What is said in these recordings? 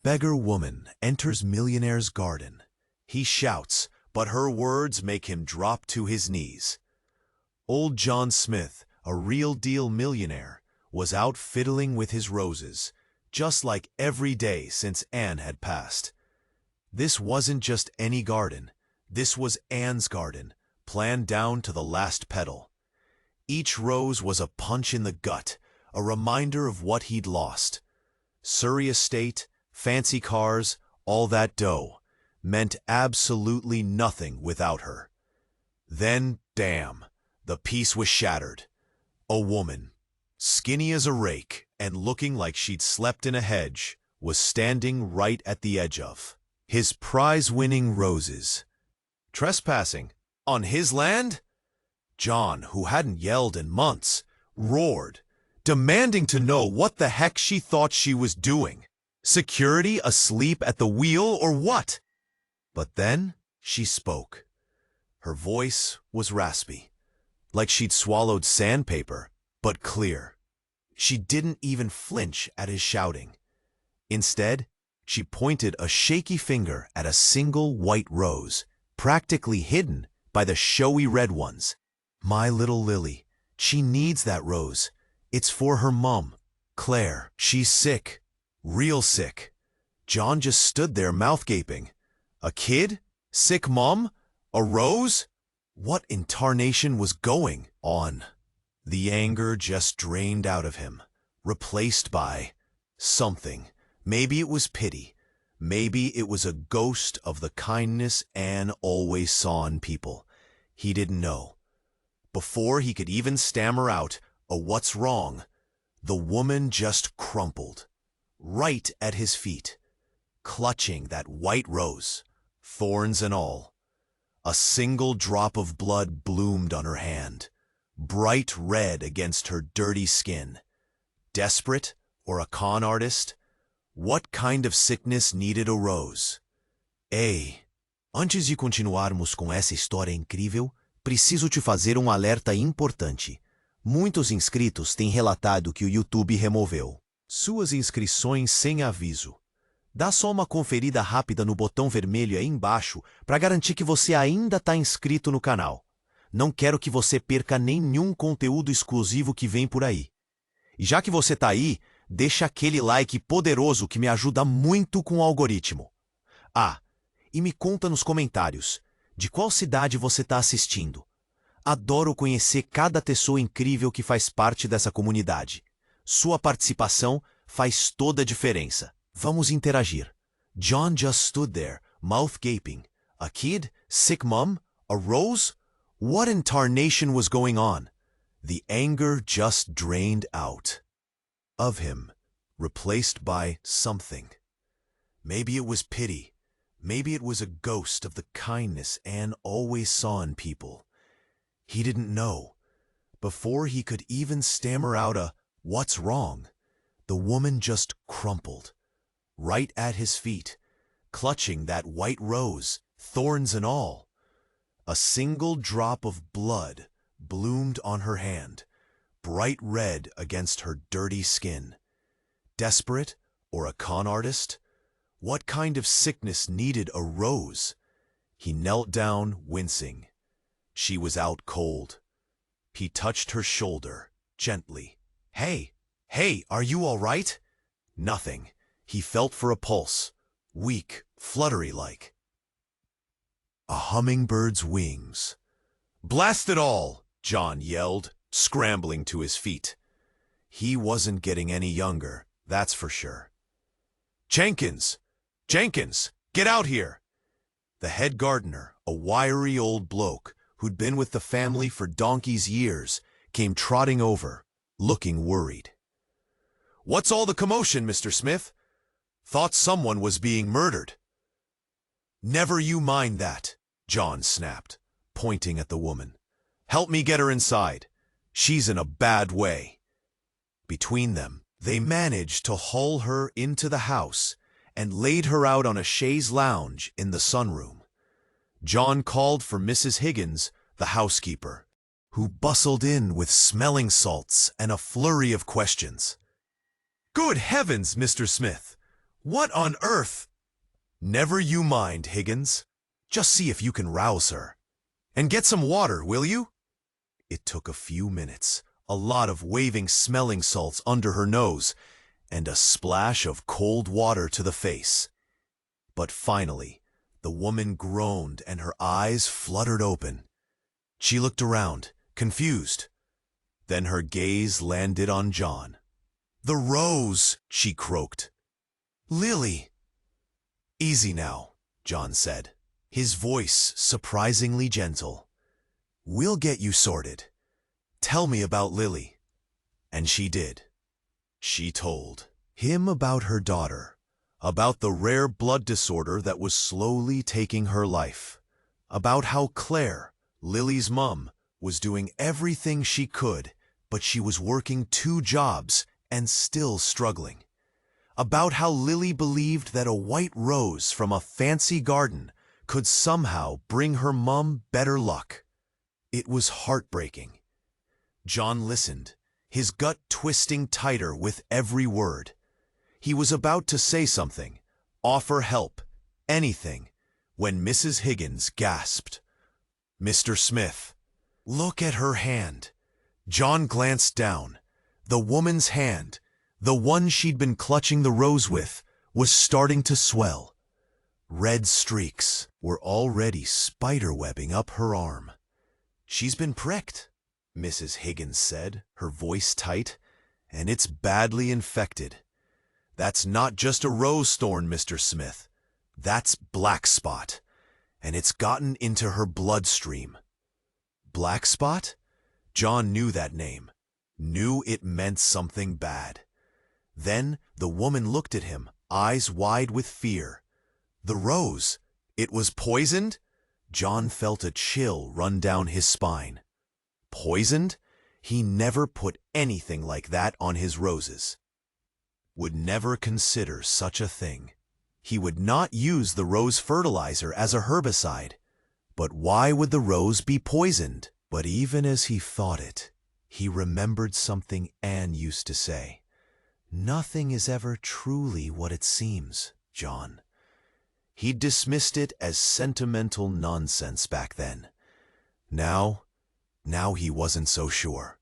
Beggar woman enters millionaire's garden. He shouts, but her words make him drop to his knees. Old John Smith, a real-deal millionaire, was out fiddling with his roses, just like every day since Anne had passed. This wasn't just any garden. This was Anne's garden, planned down to the last petal. Each rose was a punch in the gut, a reminder of what he'd lost. Surrey estate, fancy cars, all that dough, meant absolutely nothing without her. Then, damn, the peace was shattered. A woman, skinny as a rake and looking like she'd slept in a hedge, was standing right at the edge of his prize-winning roses. Trespassing? On his land? John, who hadn't yelled in months, roared, demanding to know what the heck she thought she was doing. Security asleep at the wheel or what? But then she spoke. Her voice was raspy, like she'd swallowed sandpaper, but clear. She didn't even flinch at his shouting. Instead, she pointed a shaky finger at a single white rose, practically hidden by the showy red ones. My little Lily, she needs that rose. It's for her mom, Claire. She's sick. Real sick. John just stood there mouth gaping. A kid? Sick mom? A rose? What in tarnation was going on? The anger just drained out of him, replaced by something. Maybe it was pity. Maybe it was a ghost of the kindness Anne always saw in people. He didn't know. Before he could even stammer out a "what's wrong," the woman just crumpled, right at his feet, clutching that white rose, thorns and all. A single drop of blood bloomed on her hand, bright red against her dirty skin. Desperate or a con artist? What kind of sickness needed a rose? Ei, antes de continuarmos com essa história incrível, preciso te fazer um alerta importante. Muitos inscritos têm relatado que o YouTube removeu suas inscrições sem aviso. Dá só uma conferida rápida no botão vermelho aí embaixo para garantir que você ainda está inscrito no canal. Não quero que você perca nenhum conteúdo exclusivo que vem por aí. E já que você está aí, deixa aquele like poderoso que me ajuda muito com o algoritmo. Ah, e me conta nos comentários de qual cidade você está assistindo. Adoro conhecer cada pessoa incrível que faz parte dessa comunidade. Sua participação faz toda a diferença. Vamos interagir. John just stood there, mouth gaping. A kid? Sick mom? A rose? What in tarnation was going on? The anger just drained out of him, replaced by something. Maybe it was pity. Maybe it was a ghost of the kindness Anne always saw in people. He didn't know. Before he could even stammer out a "what's wrong?" the woman just crumpled, right at his feet, clutching that white rose, thorns and all. A single drop of blood bloomed on her hand, bright red against her dirty skin. Desperate or a con artist? What kind of sickness needed a rose? He knelt down, wincing. She was out cold. He touched her shoulder, gently. Hey, are you all right? Nothing. He felt for a pulse, weak, fluttery-like. A hummingbird's wings. Blast it all! John yelled, scrambling to his feet. He wasn't getting any younger, that's for sure. Jenkins! Get out here! The head gardener, a wiry old bloke who'd been with the family for donkey's years, came trotting over, looking worried. What's all the commotion, Mr. Smith? Thought someone was being murdered. Never you mind that, John snapped, pointing at the woman. Help me get her inside. She's in a bad way. Between them, they managed to haul her into the house and laid her out on a chaise lounge in the sunroom. John called for Mrs. Higgins, the housekeeper, who bustled in with smelling salts and a flurry of questions. Good heavens, Mr. Smith! What on earth? Never you mind, Higgins. Just see if you can rouse her. And get some water, will you? It took a few minutes, a lot of waving smelling salts under her nose, and a splash of cold water to the face. But finally, the woman groaned and her eyes fluttered open. She looked around, confused. Then her gaze landed on John. "The rose," she croaked. "Lily." "Easy now," John said, his voice surprisingly gentle. "We'll get you sorted. Tell me about Lily." And she did. She told him about her daughter, about the rare blood disorder that was slowly taking her life, about how Claire, Lily's mom, was doing everything she could, but she was working 2 jobs and still struggling. About how Lily believed that a white rose from a fancy garden could somehow bring her mom better luck. It was heartbreaking. John listened, his gut twisting tighter with every word. He was about to say something, offer help, anything, when Mrs. Higgins gasped. "Mr. Smith, look at her hand." John glanced down. The woman's hand, the one she'd been clutching the rose with, was starting to swell. Red streaks were already spiderwebbing up her arm. "She's been pricked," Mrs. Higgins said, her voice tight, "and it's badly infected. That's not just a rose thorn, Mr. Smith. That's black spot, and it's gotten into her bloodstream." Black spot? John knew that name, knew it meant something bad. Then the woman looked at him, eyes wide with fear. The rose, it was poisoned? John felt a chill run down his spine. Poisoned? He never put anything like that on his roses. Would never consider such a thing. He would not use the rose fertilizer as a herbicide. But why would the rose be poisoned? But even as he thought it, he remembered something Anne used to say. "Nothing is ever truly what it seems, John." He dismissed it as sentimental nonsense back then. Now he wasn't so sure.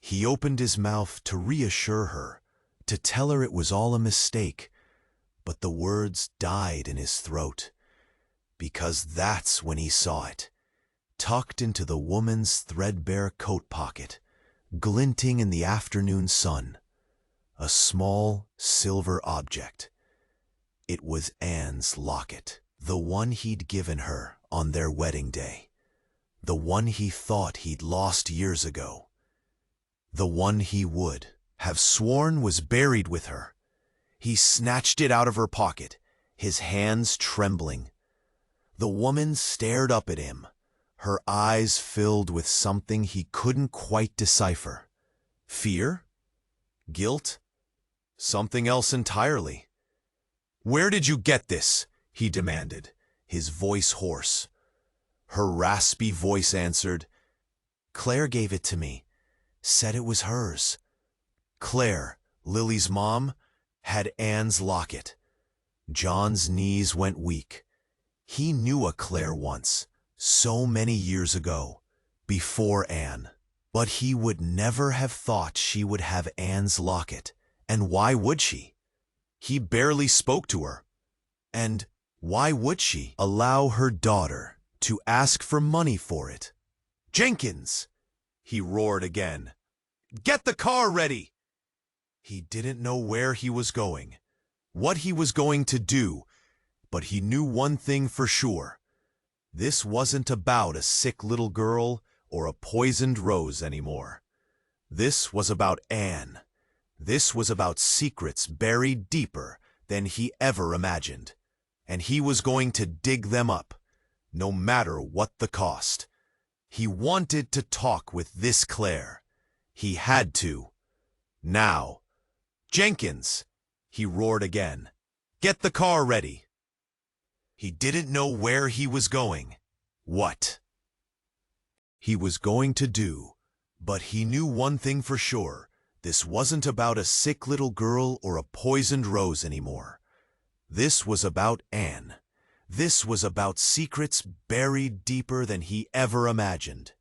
He opened his mouth to reassure her, to tell her it was all a mistake, but the words died in his throat. Because that's when he saw it, tucked into the woman's threadbare coat pocket, glinting in the afternoon sun, a small silver object. It was Anne's locket, the one he'd given her on their wedding day, the one he thought he'd lost years ago, the one he would have sworn was buried with her. He snatched it out of her pocket, his hands trembling. The woman stared up at him, her eyes filled with something he couldn't quite decipher. Fear? Guilt? Something else entirely. "Where did you get this?" he demanded, his voice hoarse. Her raspy voice answered, "Claire gave it to me, said it was hers." Claire, Lily's mom, had Anne's locket. John's knees went weak. He knew a Claire once, so many years ago, before Anne. But he would never have thought she would have Anne's locket. And why would she? He barely spoke to her. And why would she allow her daughter to ask for money for it? "Jenkins!" he roared again. "Get the car ready!" He didn't know where he was going, what he was going to do, but he knew one thing for sure. This wasn't about a sick little girl or a poisoned rose anymore. This was about Anne. This was about secrets buried deeper than he ever imagined. And he was going to dig them up, no matter what the cost. He wanted to talk with this Claire. He had to. Now. "Jenkins!" he roared again. "Get the car ready!" He didn't know where he was going, what he was going to do, but he knew one thing for sure. This wasn't about a sick little girl or a poisoned rose anymore. This was about Anne. This was about secrets buried deeper than he ever imagined.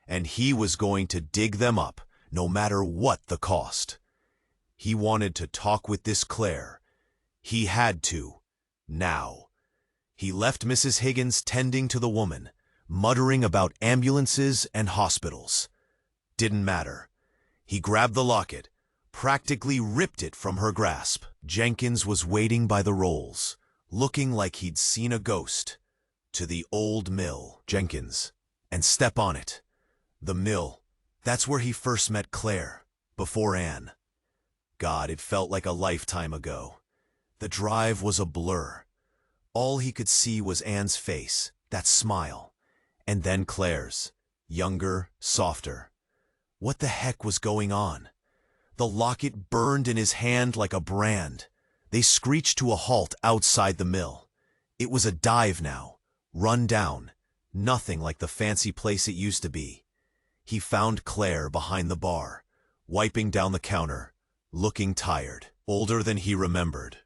And he was going to dig them up, no matter what the cost. He wanted to talk with this Claire. He had to. Now. He left Mrs. Higgins tending to the woman, muttering about ambulances and hospitals. Didn't matter. He grabbed the locket, practically ripped it from her grasp. Jenkins was waiting by the rolls, looking like he'd seen a ghost. To the old mill, Jenkins, and step on it. The mill, that's where he first met Claire, before Anne. God, it felt like a lifetime ago. The drive was a blur. All he could see was Anne's face, that smile, and then Claire's, younger, softer. What the heck was going on? The locket burned in his hand like a brand. They screeched to a halt outside the mill. It was a dive now, run down, nothing like the fancy place it used to be. He found Claire behind the bar, wiping down the counter, looking tired, older than he remembered.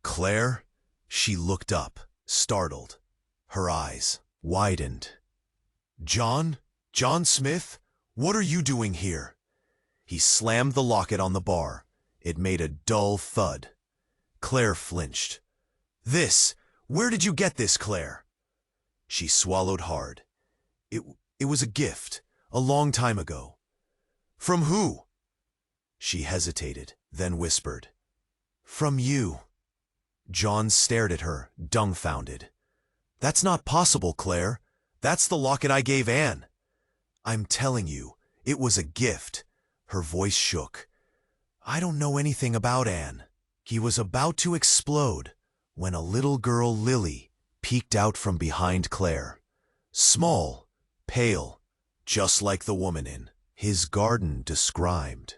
Claire? She looked up, startled. Her eyes widened. John? John Smith? What are you doing here? He slammed the locket on the bar. It made a dull thud. Claire flinched. This? Where did you get this, Claire? She swallowed hard. It was a gift, a long time ago. From who? She hesitated, then whispered. From you. John stared at her, dumbfounded. That's not possible, Claire. That's the locket I gave Anne. I'm telling you, it was a gift. Her voice shook. I don't know anything about Anne. He was about to explode when a little girl, Lily, peeked out from behind Claire. Small, pale, just like the woman in his garden described.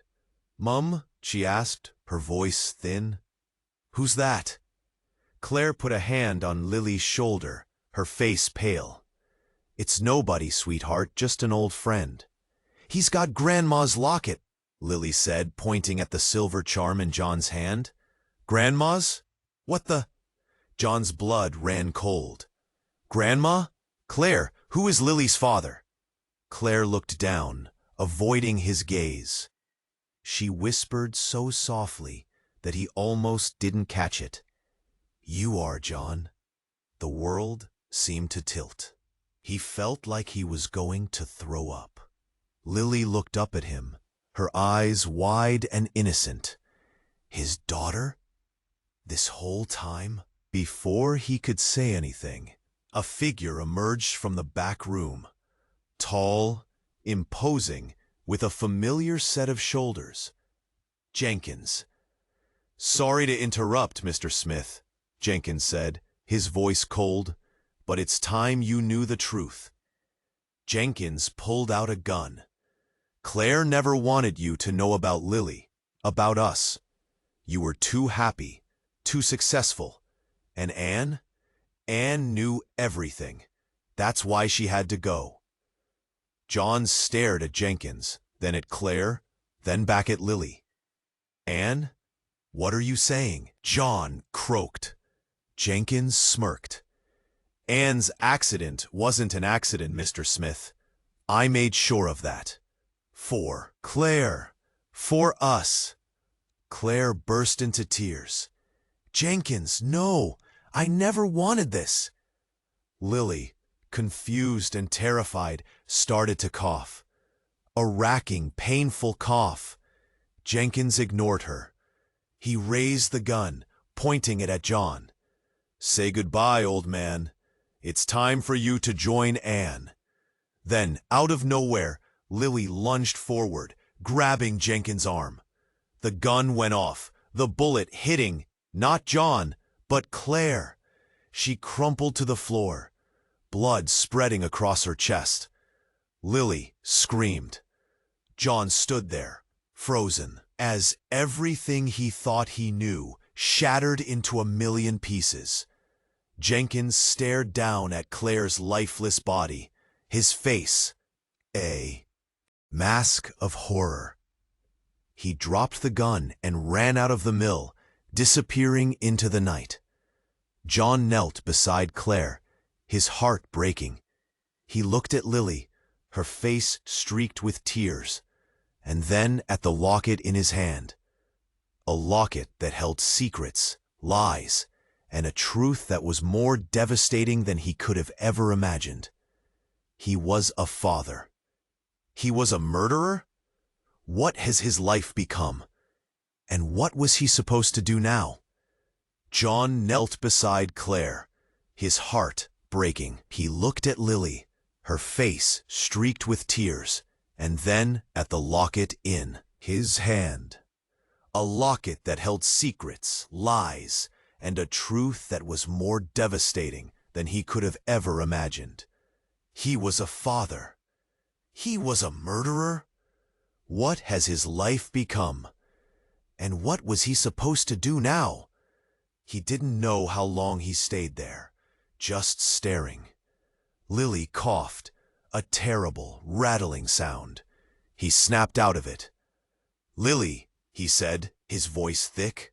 Mum? She asked, her voice thin. Who's that? Claire put a hand on Lily's shoulder, her face pale. It's nobody, sweetheart, just an old friend. He's got Grandma's locket, Lily said, pointing at the silver charm in John's hand. Grandma's? What the? John's blood ran cold. Grandma? Claire, who is Lily's father? Claire looked down, avoiding his gaze. She whispered so softly that he almost didn't catch it. You are, John. The world seemed to tilt. He felt like he was going to throw up. Lily looked up at him, her eyes wide and innocent. His daughter? This whole time? Before he could say anything, a figure emerged from the back room. Tall, imposing, with a familiar set of shoulders. Jenkins. Sorry to interrupt, Mr. Smith, Jenkins said, his voice cold, but it's time you knew the truth. Jenkins pulled out a gun. Claire never wanted you to know about Lily, about us. You were too happy, too successful. And Anne? Anne knew everything. That's why she had to go. John stared at Jenkins, then at Claire, then back at Lily. Anne? What are you saying? John croaked. Jenkins smirked. Anne's accident wasn't an accident, Mr. Smith. I made sure of that. For Claire. For us. Claire burst into tears. Jenkins, no! I never wanted this. Lily, confused and terrified, started to cough. A racking, painful cough. Jenkins ignored her. He raised the gun, pointing it at John. Say goodbye, old man. It's time for you to join Anne. Then, out of nowhere, Lily lunged forward, grabbing Jenkins' arm. The gun went off, the bullet hitting, not John, but Claire. She crumpled to the floor, blood spreading across her chest. Lily screamed. John stood there, frozen, as everything he thought he knew shattered into a million pieces. Jenkins stared down at Claire's lifeless body, his face a mask of horror. He dropped the gun and ran out of the mill, disappearing into the night. John knelt beside Claire, his heart breaking. He looked at Lily, her face streaked with tears, and then at the locket in his hand. A locket that held secrets, lies, and a truth that was more devastating than he could have ever imagined. He was a father. He was a murderer? What has his life become? And what was he supposed to do now? John knelt beside Claire, his heart breaking. He looked at Lily, her face streaked with tears, and then at the locket in his hand. A locket that held secrets, lies, and a truth that was more devastating than he could have ever imagined. He was a father. He was a murderer? What has his life become? And what was he supposed to do now? He didn't know how long he stayed there, just staring. Lily coughed, a terrible, rattling sound. He snapped out of it. "Lily," he said, his voice thick,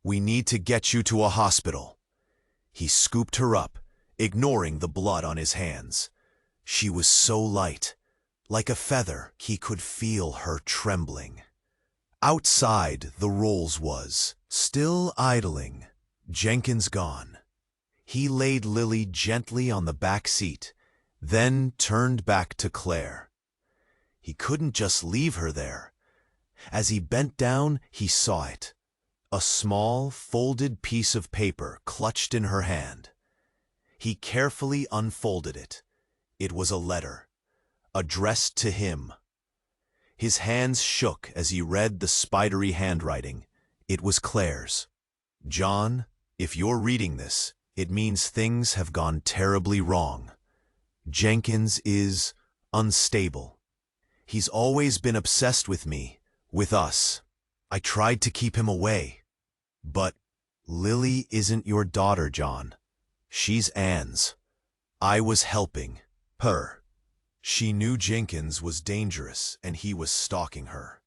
"we need to get you to a hospital." He scooped her up, ignoring the blood on his hands. She was so light, like a feather. He could feel her trembling. Outside, the Rolls was, still idling, Jenkins gone. He laid Lily gently on the back seat, then turned back to Claire. He couldn't just leave her there. As he bent down, he saw it. A small, folded piece of paper clutched in her hand. He carefully unfolded it. It was a letter, addressed to him. His hands shook as he read the spidery handwriting. It was Claire's. "John, if you're reading this, it means things have gone terribly wrong. Jenkins is unstable. He's always been obsessed with me, with us. I tried to keep him away. But Lily isn't your daughter, John. She's Anne's. I was helping her. She knew Jenkins was dangerous and he was stalking her.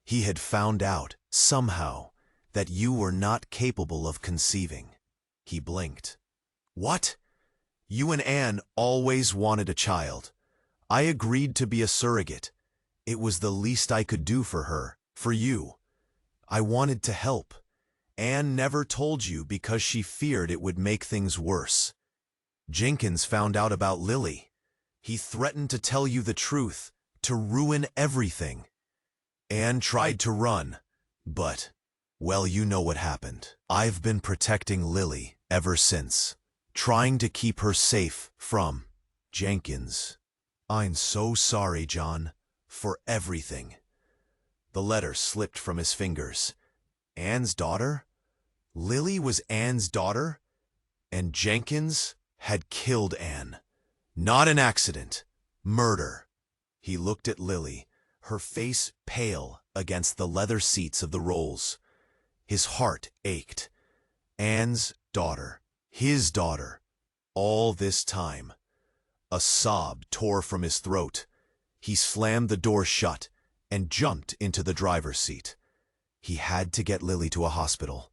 He had found out, somehow, that you were not capable of conceiving." He blinked. "What? You and Anne always wanted a child. I agreed to be a surrogate. It was the least I could do for her, for you. I wanted to help. Anne never told you because she feared it would make things worse. Jenkins found out about Lily. He threatened to tell you the truth, to ruin everything. Anne tried to run, but, well, you know what happened. I've been protecting Lily ever since, trying to keep her safe from Jenkins. I'm so sorry, John, for everything." The letter slipped from his fingers. Anne's daughter? Lily was Anne's daughter? And Jenkins had killed Anne. Not an accident. Murder. He looked at Lily, her face pale against the leather seats of the Rolls. His heart ached. Anne's daughter, his daughter, all this time. A sob tore from his throat. He slammed the door shut and jumped into the driver's seat. He had to get Lily to a hospital.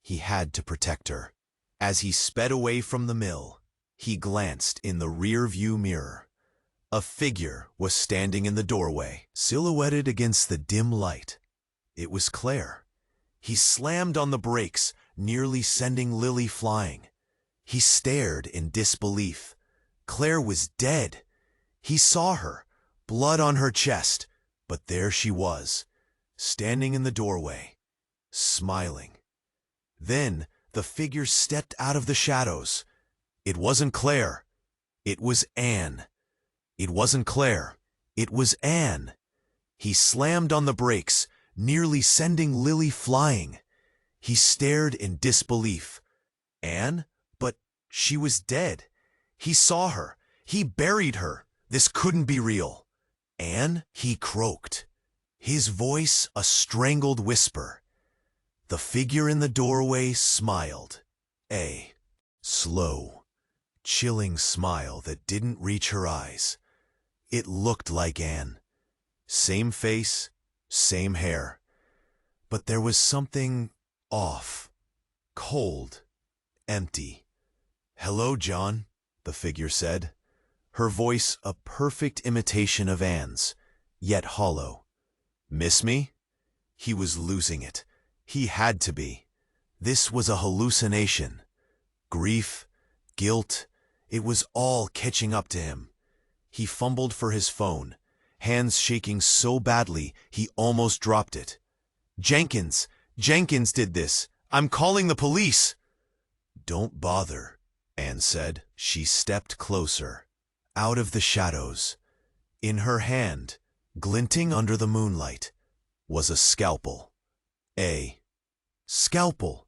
He had to protect her. As he sped away from the mill, he glanced in the rear-view mirror. A figure was standing in the doorway, silhouetted against the dim light. It was Claire. He slammed on the brakes, nearly sending Lily flying. He stared in disbelief. Claire was dead. He saw her, blood on her chest, but there she was, standing in the doorway, smiling. Then the figure stepped out of the shadows. It wasn't Claire. It was Anne. It wasn't Claire. It was Anne. He slammed on the brakes, nearly sending Lily flying. He stared in disbelief. Anne? But she was dead. He saw her. He buried her. This couldn't be real. Anne? He croaked, his voice a strangled whisper. The figure in the doorway smiled. A slow, chilling smile that didn't reach her eyes. It looked like Anne. Same face, same hair, But there was something off, cold, empty. "Hello, John," the figure said, her voice a perfect imitation of Anne's, yet hollow. "Miss me?" He was losing it. He had to be. This was a hallucination. Grief, guilt, it was all catching up to him. He fumbled for his phone, hands shaking so badly he almost dropped it. "Jenkins! Jenkins did this! I'm calling the police!" "Don't bother," Anne said. She stepped closer, out of the shadows. In her hand, glinting under the moonlight, was a scalpel. A scalpel.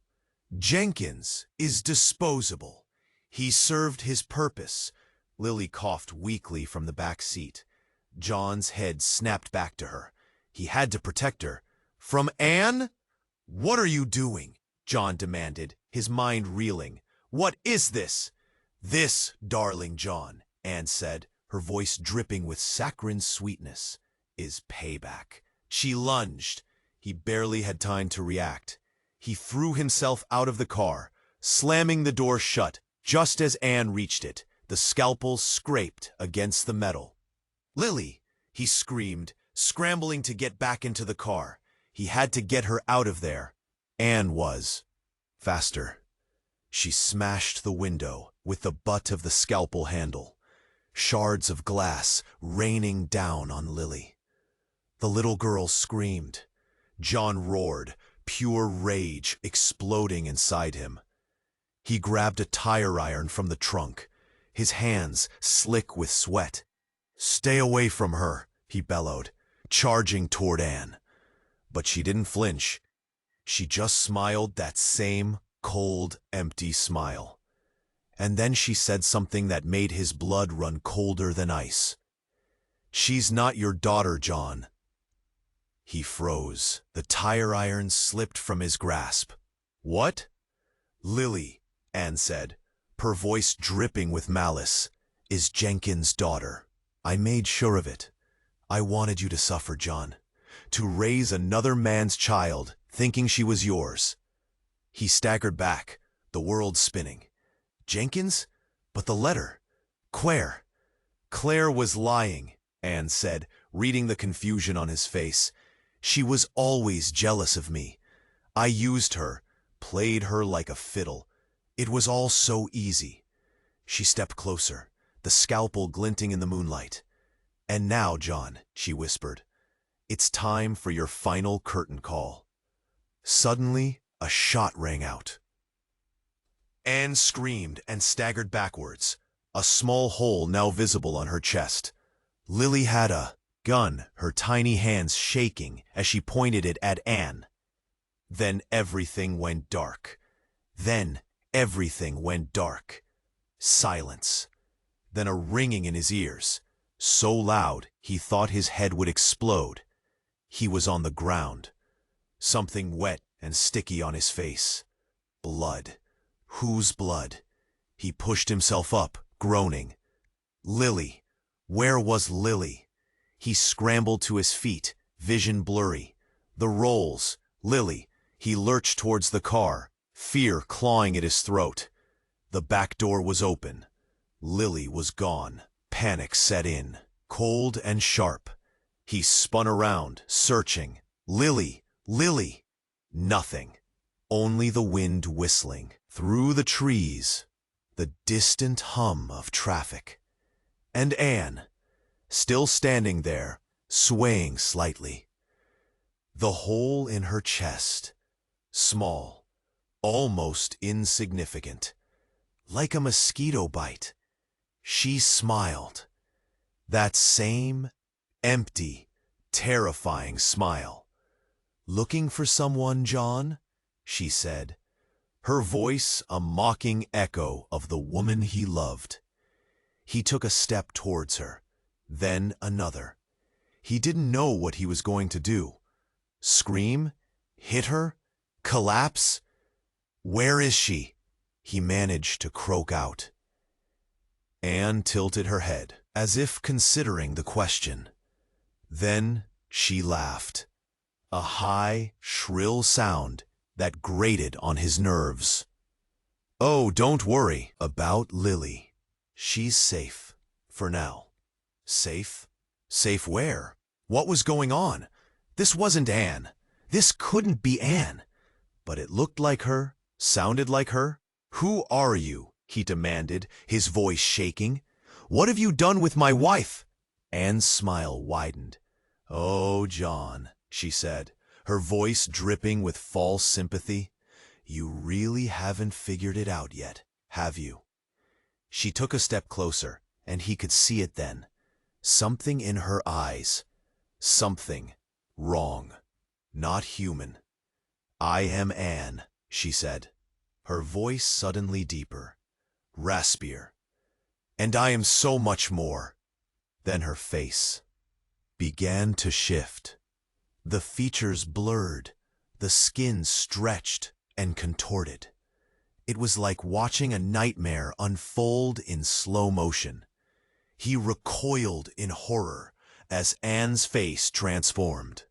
Jenkins is disposable. He served his purpose. Lily coughed weakly from the back seat. John's head snapped back to her. He had to protect her. "From Anne? What are you doing?" John demanded, his mind reeling. "What is this?" "This, darling John," Anne said, her voice dripping with saccharine sweetness, "is payback." She lunged. He barely had time to react. He threw himself out of the car, slamming the door shut. Just as Anne reached it, the scalpel scraped against the metal. "Lily!" he screamed, scrambling to get back into the car. He had to get her out of there. Anne was faster. She smashed the window with the butt of the scalpel handle, shards of glass raining down on Lily. The little girl screamed. John roared, pure rage exploding inside him. He grabbed a tire iron from the trunk, his hands slick with sweat. "Stay away from her," he bellowed, charging toward Anne. But she didn't flinch. She just smiled that same cold, empty smile. And then she said something that made his blood run colder than ice. "She's not your daughter, John." He froze. The tire iron slipped from his grasp. "What?" "Lily," Anne said, her voice dripping with malice, "is Jenkins' daughter. I made sure of it. I wanted you to suffer, John. To raise another man's child, thinking she was yours." He staggered back, the world spinning. Jenkins? But the letter. Claire. "Claire was lying," Anne said, reading the confusion on his face. "She was always jealous of me. I used her, played her like a fiddle. It was all so easy." She stepped closer, the scalpel glinting in the moonlight. "And now, John," she whispered, "it's time for your final curtain call." Suddenly, a shot rang out. Anne screamed and staggered backwards, a small hole now visible on her chest. Lily had a gun, her tiny hands shaking as she pointed it at Anne. Then everything went dark. Silence. Then a ringing in his ears, so loud he thought his head would explode. He was on the ground, something wet and sticky on his face. Blood. Whose blood? He pushed himself up, groaning. Lily. Where was Lily? He scrambled to his feet, vision blurry. The rolls. Lily. He lurched towards the car, fear clawing at his throat. The back door was open. Lily was gone. Panic set in, cold and sharp. He spun around, searching. Lily! Lily! Nothing. Only the wind whistling. Through the trees, the distant hum of traffic. And Anne, still standing there, swaying slightly. The hole in her chest, small, almost insignificant, like a mosquito bite. She smiled. That same empty, terrifying smile. "Looking for someone, John?" she said, her voice a mocking echo of the woman he loved. He took a step towards her, then another. He didn't know what he was going to do. Scream? Hit her? Collapse? "Where is she?" he managed to croak out. Anne tilted her head, as if considering the question. Then she laughed. a high, shrill sound that grated on his nerves. "Oh, don't worry about Lily. She's safe, for now." Safe? Safe where? What was going on? This wasn't Anne. This couldn't be Anne. But it looked like her, sounded like her. "Who are you?" he demanded, his voice shaking. "What have you done with my wife?" Anne's smile widened. "Oh, John," she said, her voice dripping with false sympathy. "You really haven't figured it out yet, have you?" She took a step closer, and he could see it then. Something in her eyes. Something wrong. Not human. "I am Anne," she said, her voice suddenly deeper, raspier. "And I am so much more." Then her face began to shift. The features blurred, the skin stretched and contorted. It was like watching a nightmare unfold in slow motion. He recoiled in horror as Anne's face transformed.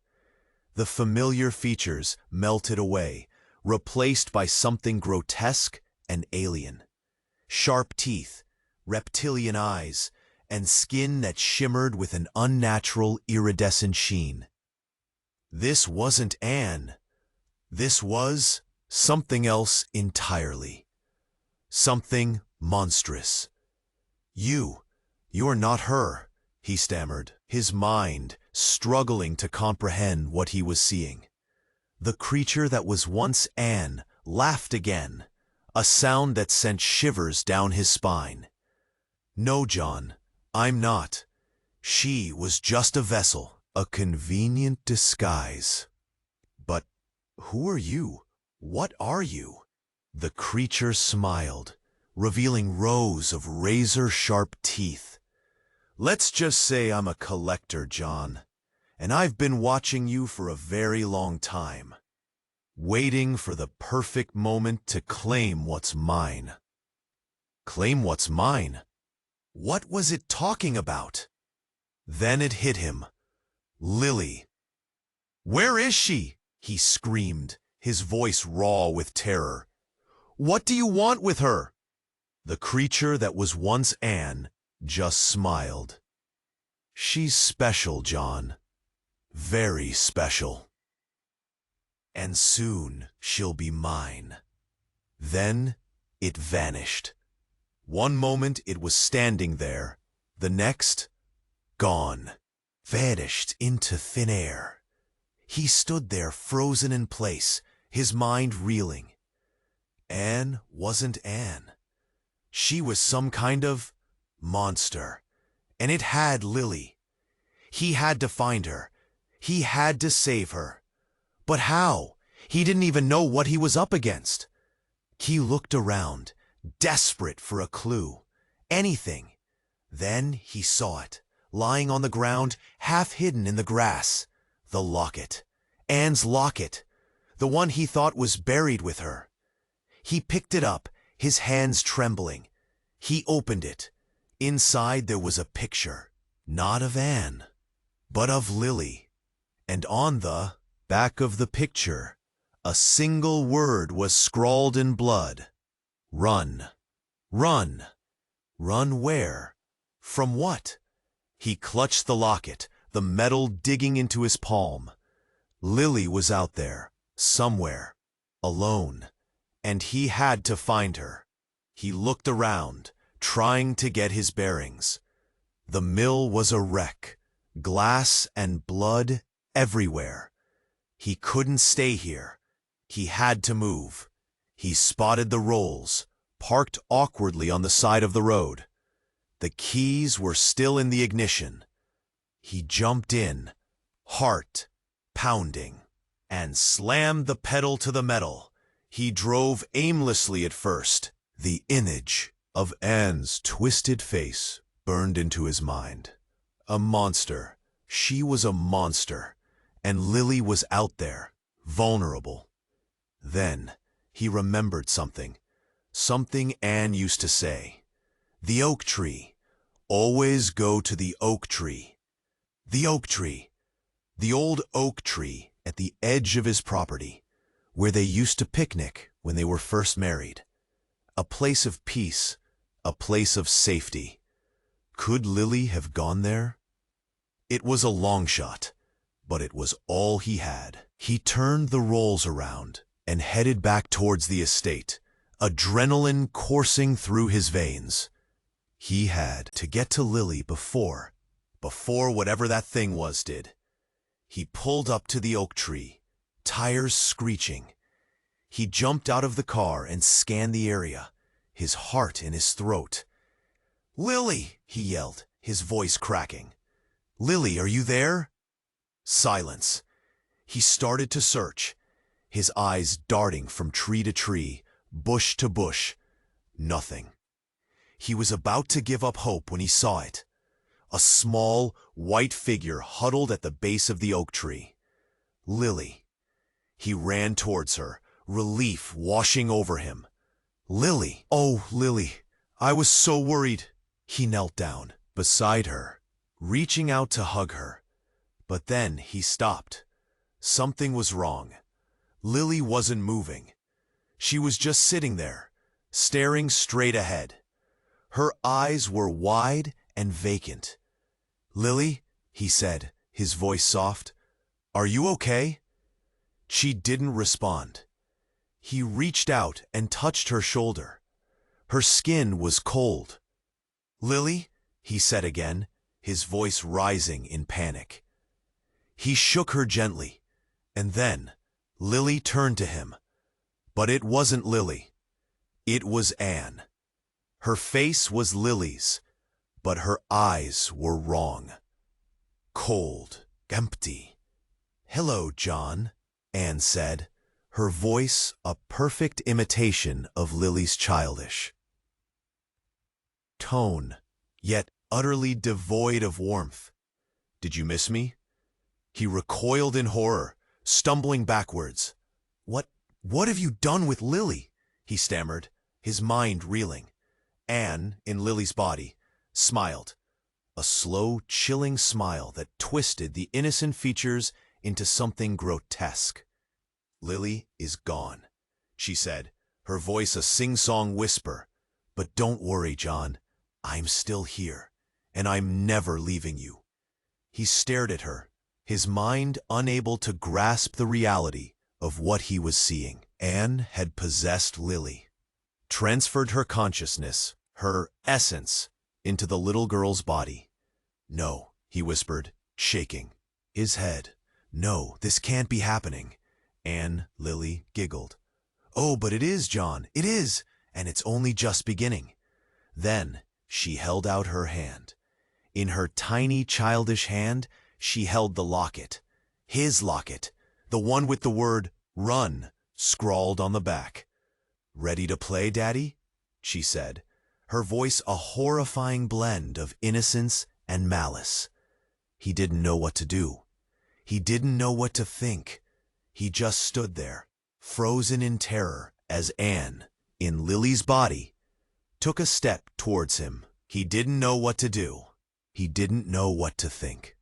The familiar features melted away, replaced by something grotesque and alien. Sharp teeth, reptilian eyes, and skin that shimmered with an unnatural iridescent sheen. This wasn't Anne. This was something else entirely. Something monstrous. You're not her," he stammered, his mind struggling to comprehend what he was seeing. The creature that was once Anne laughed again, a sound that sent shivers down his spine. "No, John, I'm not. She was just a vessel, a convenient disguise." "But who are you? What are you?" The creature smiled, revealing rows of razor-sharp teeth. "Let's just say I'm a collector, John, and I've been watching you for a very long time, waiting for the perfect moment to claim what's mine." Claim what's mine? What was it talking about? Then it hit him. Lily. "Where is she?" he screamed, his voice raw with terror. "What do you want with her?" The creature that was once Anne just smiled. "She's special, John. Very special. And soon she'll be mine." Then it vanished. One moment it was standing there, the next, gone, vanished into thin air. He stood there frozen in place, his mind reeling. Anne wasn't Anne. She was some kind of monster, and it had Lily. He had to find her. He had to save her. But how? He didn't even know what he was up against. He looked around, desperate for a clue, anything. Then he saw it, lying on the ground, half hidden in the grass. The locket. Anne's locket. The one he thought was buried with her. He picked it up, his hands trembling. He opened it. Inside there was a picture, not of Anne, but of Lily. And on the back of the picture, a single word was scrawled in blood. Run. Run. Run where? From what? He clutched the locket, the metal digging into his palm. Lily was out there, somewhere, alone, and he had to find her. He looked around, trying to get his bearings. The mill was a wreck, glass and blood everywhere. He couldn't stay here. He had to move. He spotted the rolls, parked awkwardly on the side of the road. The keys were still in the ignition. He jumped in, heart pounding, and slammed the pedal to the metal. He drove aimlessly at first. The image of Anne's twisted face burned into his mind. A monster. She was a monster. And Lily was out there, vulnerable. Then he remembered something. Something Anne used to say. The oak tree. Always go to the oak tree. The oak tree. The old oak tree at the edge of his property, where they used to picnic when they were first married. A place of peace, a place of safety. Could Lily have gone there? It was a long shot, but it was all he had. He turned the rolls around and headed back towards the estate, adrenaline coursing through his veins. He had to get to Lily before whatever that thing was did. He pulled up to the oak tree, tires screeching. He jumped out of the car and scanned the area, his heart in his throat. "Lily!" he yelled, his voice cracking. "Lily, are you there?" Silence. He started to search, his eyes darting from tree to tree, bush to bush. Nothing. He was about to give up hope when he saw it. A small, white figure huddled at the base of the oak tree. Lily. He ran towards her, relief washing over him. "Lily! Oh, Lily! I was so worried!" He knelt down beside her, reaching out to hug her. But then he stopped. Something was wrong. Lily wasn't moving. She was just sitting there, staring straight ahead. Her eyes were wide and vacant. "Lily," he said, his voice soft, "are you okay?" She didn't respond. He reached out and touched her shoulder. Her skin was cold. "Lily," he said again, his voice rising in panic. He shook her gently, and then Lily turned to him. But it wasn't Lily. It was Anne. Her face was Lily's, but her eyes were wrong. Cold, empty. "Hello, John," Anne said, her voice a perfect imitation of Lily's childish tone, yet utterly devoid of warmth. "Did you miss me?" He recoiled in horror, stumbling backwards. What have you done with Lily?" he stammered, his mind reeling. Anne, in Lily's body, smiled, a slow, chilling smile that twisted the innocent features into something grotesque. "Lily is gone," she said, her voice a sing-song whisper. "But don't worry, John. I'm still here, and I'm never leaving you." He stared at her, his mind unable to grasp the reality of what he was seeing. Anne had possessed Lily, transferred her consciousness, her essence, into the little girl's body. "No," he whispered, shaking his head. "No, this can't be happening." Lily giggled. "Oh, but it is, John, it is, and it's only just beginning." Then she held out her hand. In her tiny, childish hand, she held the locket. His locket, the one with the word "Run" scrawled on the back. "Ready to play, Daddy?" she said, her voice a horrifying blend of innocence and malice. He didn't know what to do. He didn't know what to think. He just stood there, frozen in terror, as Anne, in Lily's body, took a step towards him. He didn't know what to do. He didn't know what to think.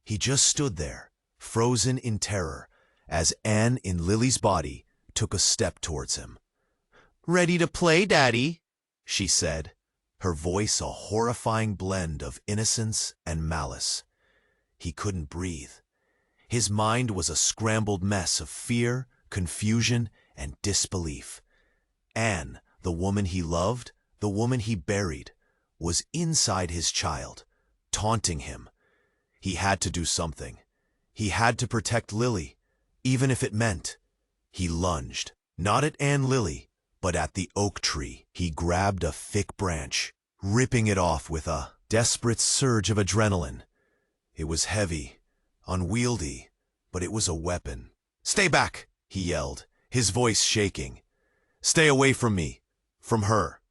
He just stood there, frozen in terror, as Anne, in Lily's body, took a step towards him. "Ready to play, Daddy?" she said, her voice a horrifying blend of innocence and malice. He couldn't breathe. His mind was a scrambled mess of fear, confusion, and disbelief. Anne, the woman he loved, the woman he buried, was inside his child, taunting him. He had to do something. He had to protect Lily, even if it meant. He lunged, not at Anne Lily, but at the oak tree. He grabbed a thick branch, ripping it off with a desperate surge of adrenaline. It was heavy, unwieldy, but it was a weapon. "Stay back!" he yelled, his voice shaking. "Stay away from me, from her."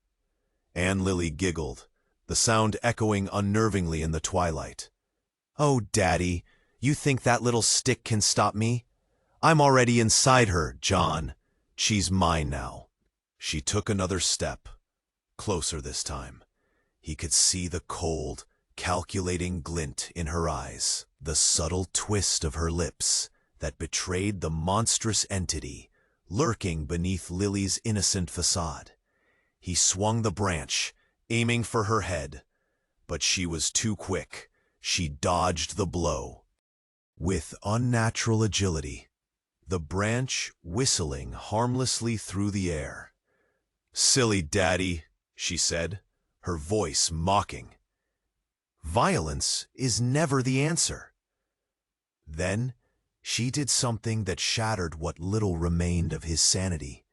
Anne Lily giggled, the sound echoing unnervingly in the twilight. "Oh, Daddy, you think that little stick can stop me? I'm already inside her, John. She's mine now." She took another step, closer this time. He could see the cold, calculating glint in her eyes, the subtle twist of her lips, that betrayed the monstrous entity lurking beneath Lily's innocent facade. He swung the branch, aiming for her head, but she was too quick. She dodged the blow. With unnatural agility, the branch whistling harmlessly through the air. "Silly daddy," she said, her voice mocking. "Violence is never the answer." Then she did something that shattered what little remained of his sanity.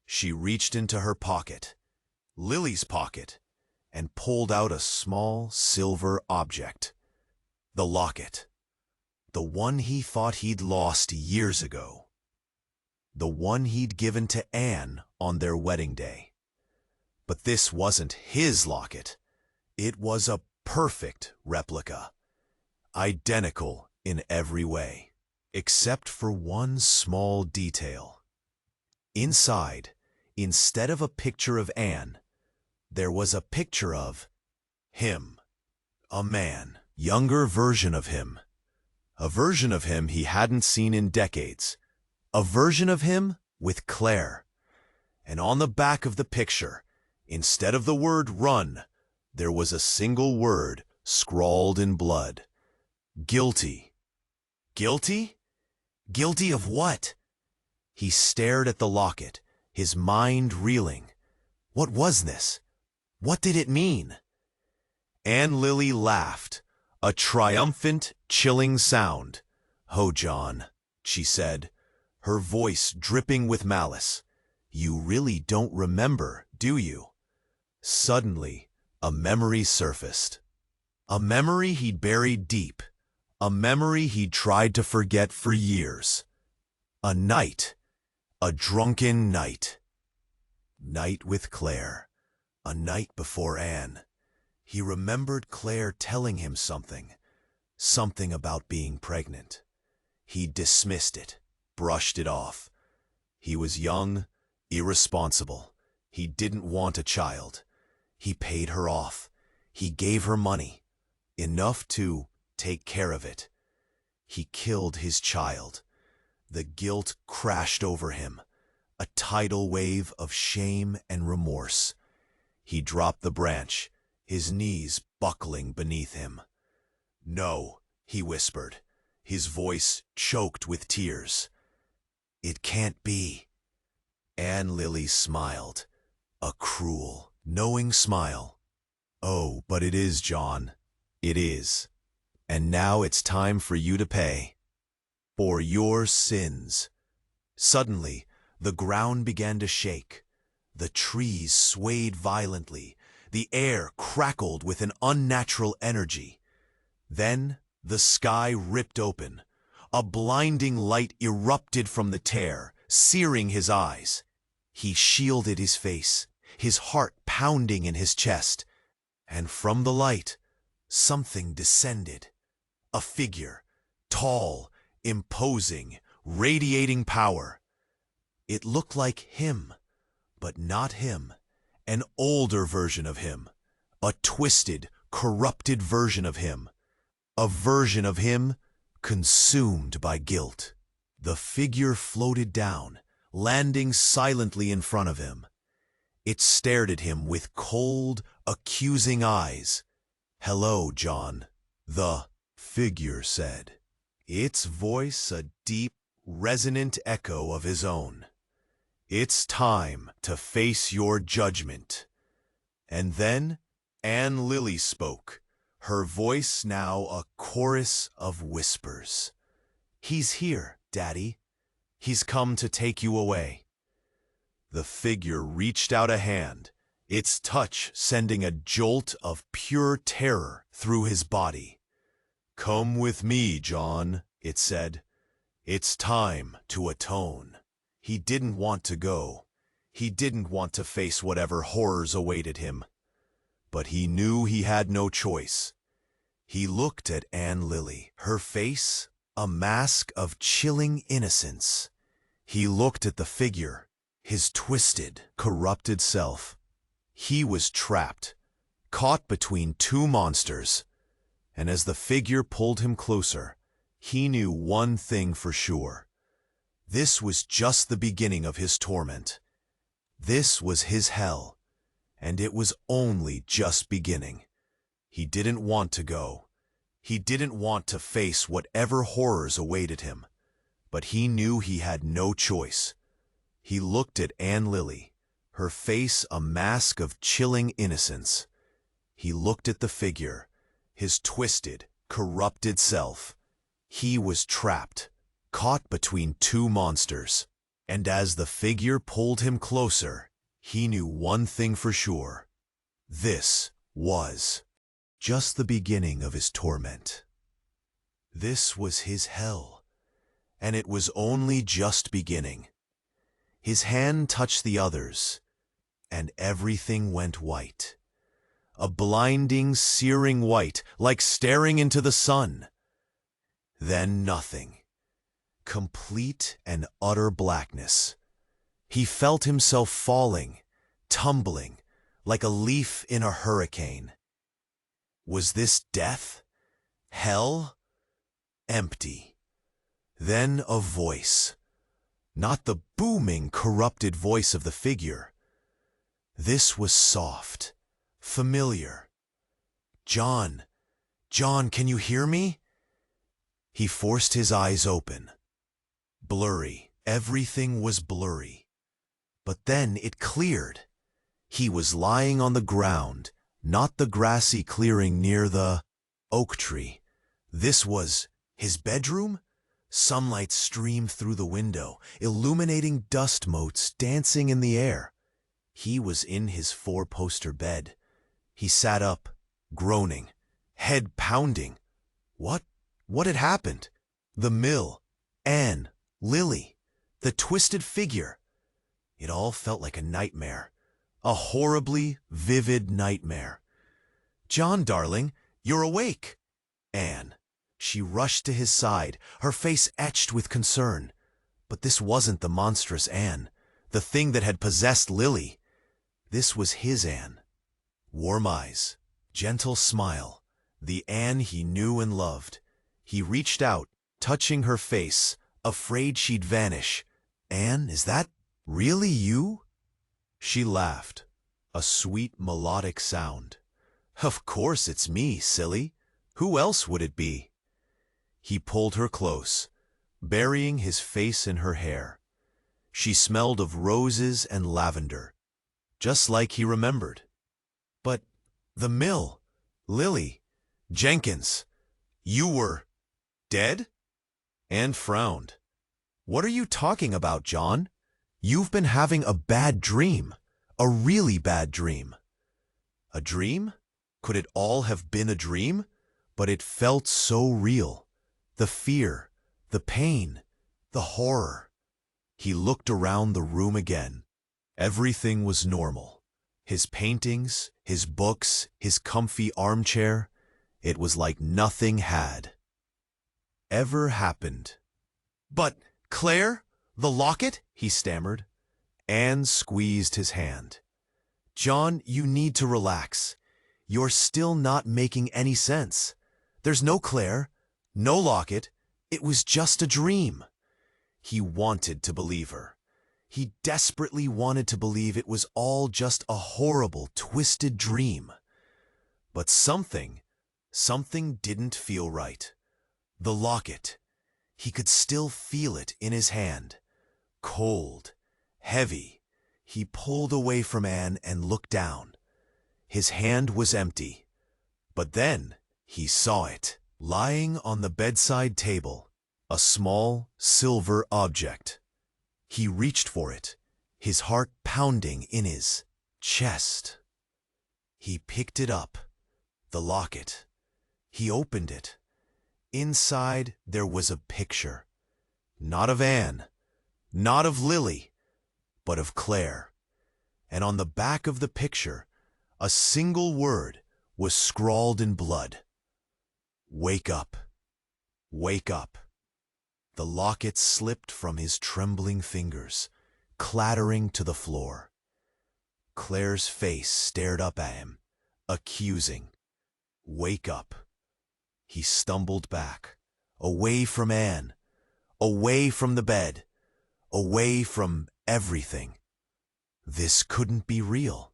She reached into her pocket, Lily's pocket, and pulled out a small silver object. The locket. The one he thought he'd lost years ago. The one he'd given to Anne on their wedding day. But this wasn't his locket. It was a perfect replica. Identical in every way, except for one small detail. Inside, instead of a picture of Anne, there was a picture of him. A man, younger version of him. A version of him he hadn't seen in decades. A version of him with Claire. And on the back of the picture, instead of the word run, there was a single word scrawled in blood. Guilty. Guilty? Guilty of what? He stared at the locket, his mind reeling. What was this? What did it mean? Anne Lily laughed, a triumphant, chilling sound. "Oh, John," she said, her voice dripping with malice. "You really don't remember, do you?" Suddenly, a memory surfaced. A memory he'd buried deep. A memory he'd tried to forget for years. A night. A drunken night. Night with Claire. A night before Anne. He remembered Claire telling him something. Something about being pregnant. He dismissed it, brushed it off. He was young, irresponsible. He didn't want a child. He paid her off. He gave her money. Enough to take care of it. He killed his child. The guilt crashed over him, a tidal wave of shame and remorse. He dropped the branch, his knees buckling beneath him. "No," he whispered, his voice choked with tears. "It can't be." Anne Lily smiled, a cruel, knowing smile. "Oh, but it is, John. It is. And now it's time for you to pay. For your sins." Suddenly, the ground began to shake. The trees swayed violently. The air crackled with an unnatural energy. Then the sky ripped open. A blinding light erupted from the tear, searing his eyes. He shielded his face, his heart pounding in his chest. And from the light, something descended. A figure, tall, imposing, radiating power. It looked like him, but not him. An older version of him. A twisted, corrupted version of him. A version of him consumed by guilt. The figure floated down, landing silently in front of him. It stared at him with cold, accusing eyes. "Hello, John," the figure said, its voice a deep, resonant echo of his own. "It's time to face your judgment." And then Anne Lily spoke, her voice now a chorus of whispers. "He's here, Daddy. He's come to take you away." The figure reached out a hand, its touch sending a jolt of pure terror through his body. "Come with me, John," it said. "It's time to atone." He didn't want to go. He didn't want to face whatever horrors awaited him. But he knew he had no choice. He looked at Anne Lily, her face a mask of chilling innocence. He looked at the figure, his twisted, corrupted self. He was trapped, caught between two monsters. And as the figure pulled him closer, He knew one thing for sure. This was just the beginning of his torment. This was his hell, and it was only just beginning. He didn't want to go. He didn't want to face whatever horrors awaited him. But he knew he had no choice. He looked at Anne Lily, her face a mask of chilling innocence. He looked at the figure, his twisted, corrupted self. He was trapped, caught between two monsters. And as the figure pulled him closer, he knew one thing for sure. This was just the beginning of his torment. This was his hell, and it was only just beginning. His hand touched the other's, and everything went white. A blinding, searing white, like staring into the sun. Then nothing. Complete and utter blackness. He felt himself falling, tumbling, like a leaf in a hurricane. Was this death? Hell? Empty. Then a voice. Not the booming, corrupted voice of the figure. This was soft, familiar. John, John, can you hear me? He forced his eyes open. Blurry, everything was blurry. But then it cleared. He was lying on the ground, not the grassy clearing near the oak tree. This was his bedroom? Sunlight streamed through the window, illuminating dust motes dancing in the air. He was in his four-poster bed. He sat up, groaning, head pounding. What had happened? The mill, Anne, Lily, the twisted figure. It all felt like a nightmare, a horribly vivid nightmare. John, darling, you're awake. Anne. She rushed to his side, her face etched with concern. But this wasn't the monstrous Anne, the thing that had possessed Lily. This was his Anne. Warm eyes, gentle smile, the Anne he knew and loved. He reached out, touching her face, afraid she'd vanish. Anne, is that really you? She laughed, a sweet melodic sound. Of course it's me, silly. Who else would it be? He pulled her close, burying his face in her hair. She smelled of roses and lavender, just like he remembered. But the mill, Lily, Jenkins, you were dead? Anne frowned. What are you talking about, John? You've been having a bad dream, a really bad dream. A dream? Could it all have been a dream? But it felt so real. The fear, the pain, the horror. He looked around the room again. Everything was normal. His paintings, his books, his comfy armchair. It was like nothing had ever happened. But, Claire, the locket? He stammered. Anne squeezed his hand. John, you need to relax. You're still not making any sense. There's no Claire. No locket. It was just a dream. He wanted to believe her. He desperately wanted to believe it was all just a horrible, twisted dream. But something didn't feel right. The locket. He could still feel it in his hand. Cold, heavy. He pulled away from Anne and looked down. His hand was empty. But then he saw it. Lying on the bedside table, a small, silver object. He reached for it, his heart pounding in his chest. He picked it up, the locket. He opened it. Inside there was a picture. Not of Anne, not of Lily, but of Claire. And on the back of the picture, a single word was scrawled in blood. Wake up. Wake up. The locket slipped from his trembling fingers, clattering to the floor. Claire's face stared up at him, accusing. Wake up. He stumbled back, away from Anne, away from the bed, away from everything. This couldn't be real.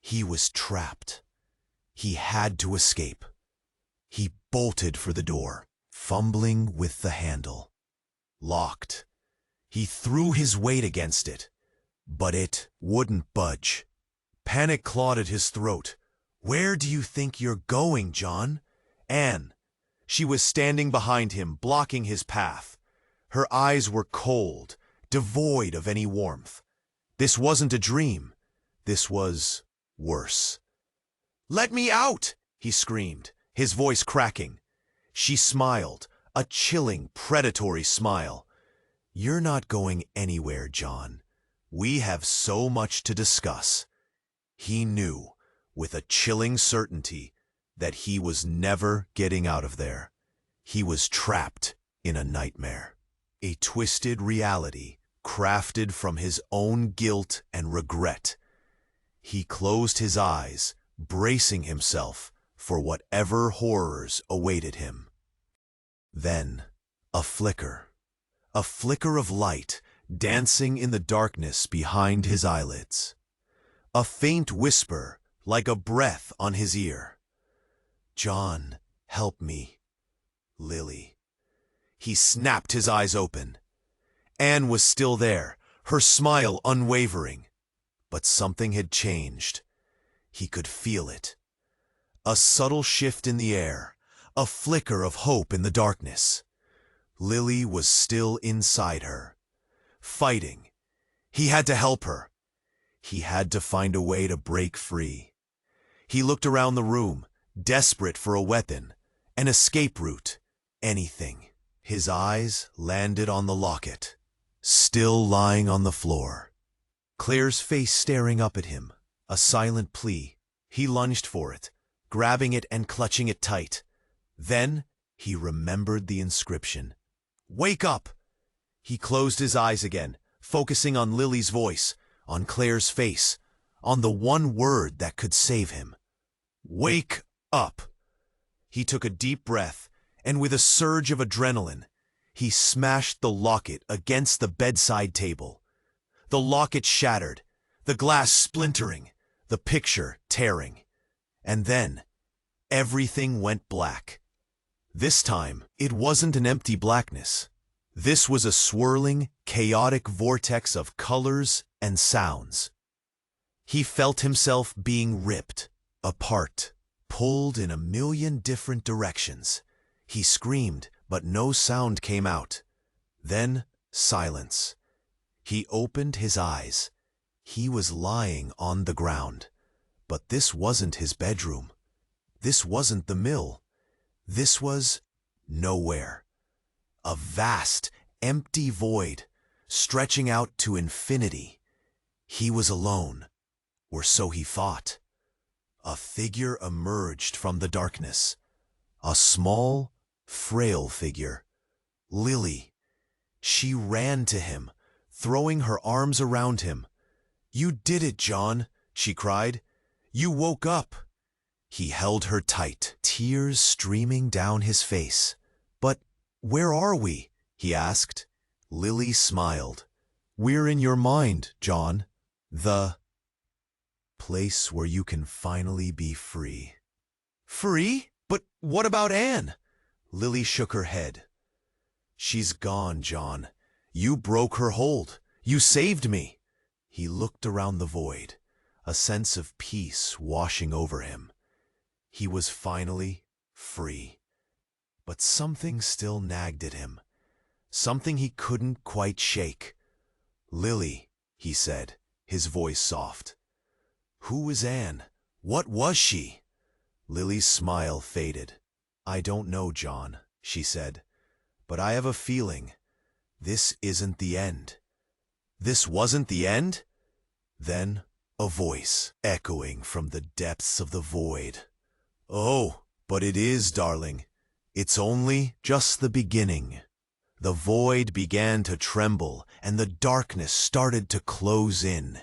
He was trapped. He had to escape. He bolted for the door, fumbling with the handle. Locked. He threw his weight against it, but it wouldn't budge. Panic clawed at his throat. "Where do you think you're going, John?" Anne. She was standing behind him, blocking his path. Her eyes were cold, devoid of any warmth. This wasn't a dream. This was worse. "Let me out!" he screamed, his voice cracking. She smiled, a chilling, predatory smile. "You're not going anywhere, John. We have so much to discuss." He knew, with a chilling certainty, that he was never getting out of there. He was trapped in a nightmare, a twisted reality crafted from his own guilt and regret. He closed his eyes, bracing himself for whatever horrors awaited him. Then, a flicker of light dancing in the darkness behind his eyelids. A faint whisper, like a breath on his ear. "John, help me. Lily." He snapped his eyes open. Anne was still there, her smile unwavering. But something had changed. He could feel it. A subtle shift in the air, a flicker of hope in the darkness. Lily was still inside her, fighting. He had to help her. He had to find a way to break free. He looked around the room, desperate for a weapon, an escape route, anything. His eyes landed on the locket, still lying on the floor. Claire's face staring up at him, a silent plea. He lunged for it, grabbing it and clutching it tight. Then he remembered the inscription. "Wake up!" He closed his eyes again, focusing on Lily's voice, on Claire's face, on the one word that could save him. Wake up! He took a deep breath, and with a surge of adrenaline, he smashed the locket against the bedside table. The locket shattered, the glass splintering, the picture tearing. And then, everything went black. This time, it wasn't an empty blackness. This was a swirling, chaotic vortex of colors and sounds. He felt himself being ripped apart, pulled in a million different directions. He screamed, but no sound came out. Then, silence. He opened his eyes. He was lying on the ground. But this wasn't his bedroom. This wasn't the mill. This was nowhere. A vast, empty void, stretching out to infinity. He was alone, or so he thought. A figure emerged from the darkness. A small, frail figure. Lily. She ran to him, throwing her arms around him. "You did it, John," she cried. "You woke up." He held her tight, tears streaming down his face. "But where are we?" he asked. Lily smiled. "We're in your mind, John. The place where you can finally be free." "Free? But what about Anne?" Lily shook her head. "She's gone, John. You broke her hold. You saved me." He looked around the void, a sense of peace washing over him. He was finally free. But something still nagged at him, something he couldn't quite shake. "Lily," he said, his voice soft. "Who was Anne? What was she?" Lily's smile faded. "I don't know, John," she said, "but I have a feeling this isn't the end." This wasn't the end? Then a voice echoing from the depths of the void. "Oh, but it is, darling. It's only just the beginning." The void began to tremble, and the darkness started to close in.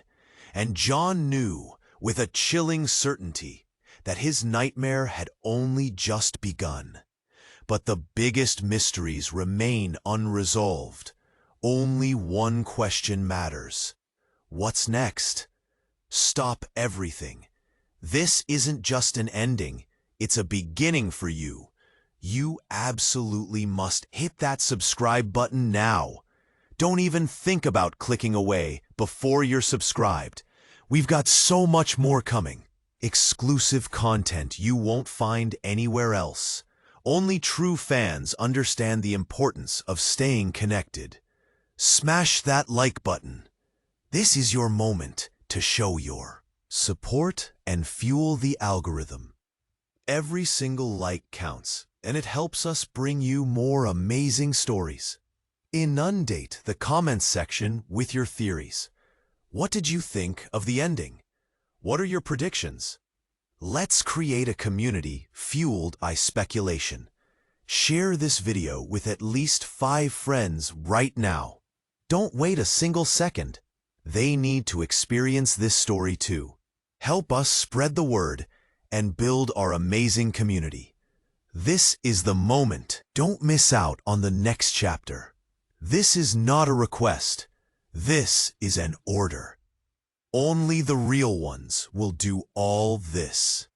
And John knew, with a chilling certainty, that his nightmare had only just begun. but the biggest mysteries remain unresolved. Only one question matters. What's next? Stop everything. This isn't just an ending, it's a beginning for you. You absolutely must hit that subscribe button now. Don't even think about clicking away before you're subscribed. We've got so much more coming. Exclusive content you won't find anywhere else. Only true fans understand the importance of staying connected. Smash that like button. This is your moment to show your support and fuel the algorithm. Every single like counts, and it helps us bring you more amazing stories. Inundate the comments section with your theories. What did you think of the ending? What are your predictions? Let's create a community fueled by speculation. Share this video with at least 5 friends right now. Don't wait a single second. They need to experience this story too. Help us spread the word and build our amazing community. This is the moment. Don't miss out on the next chapter. This is not a request. This is an order. Only the real ones will do all this.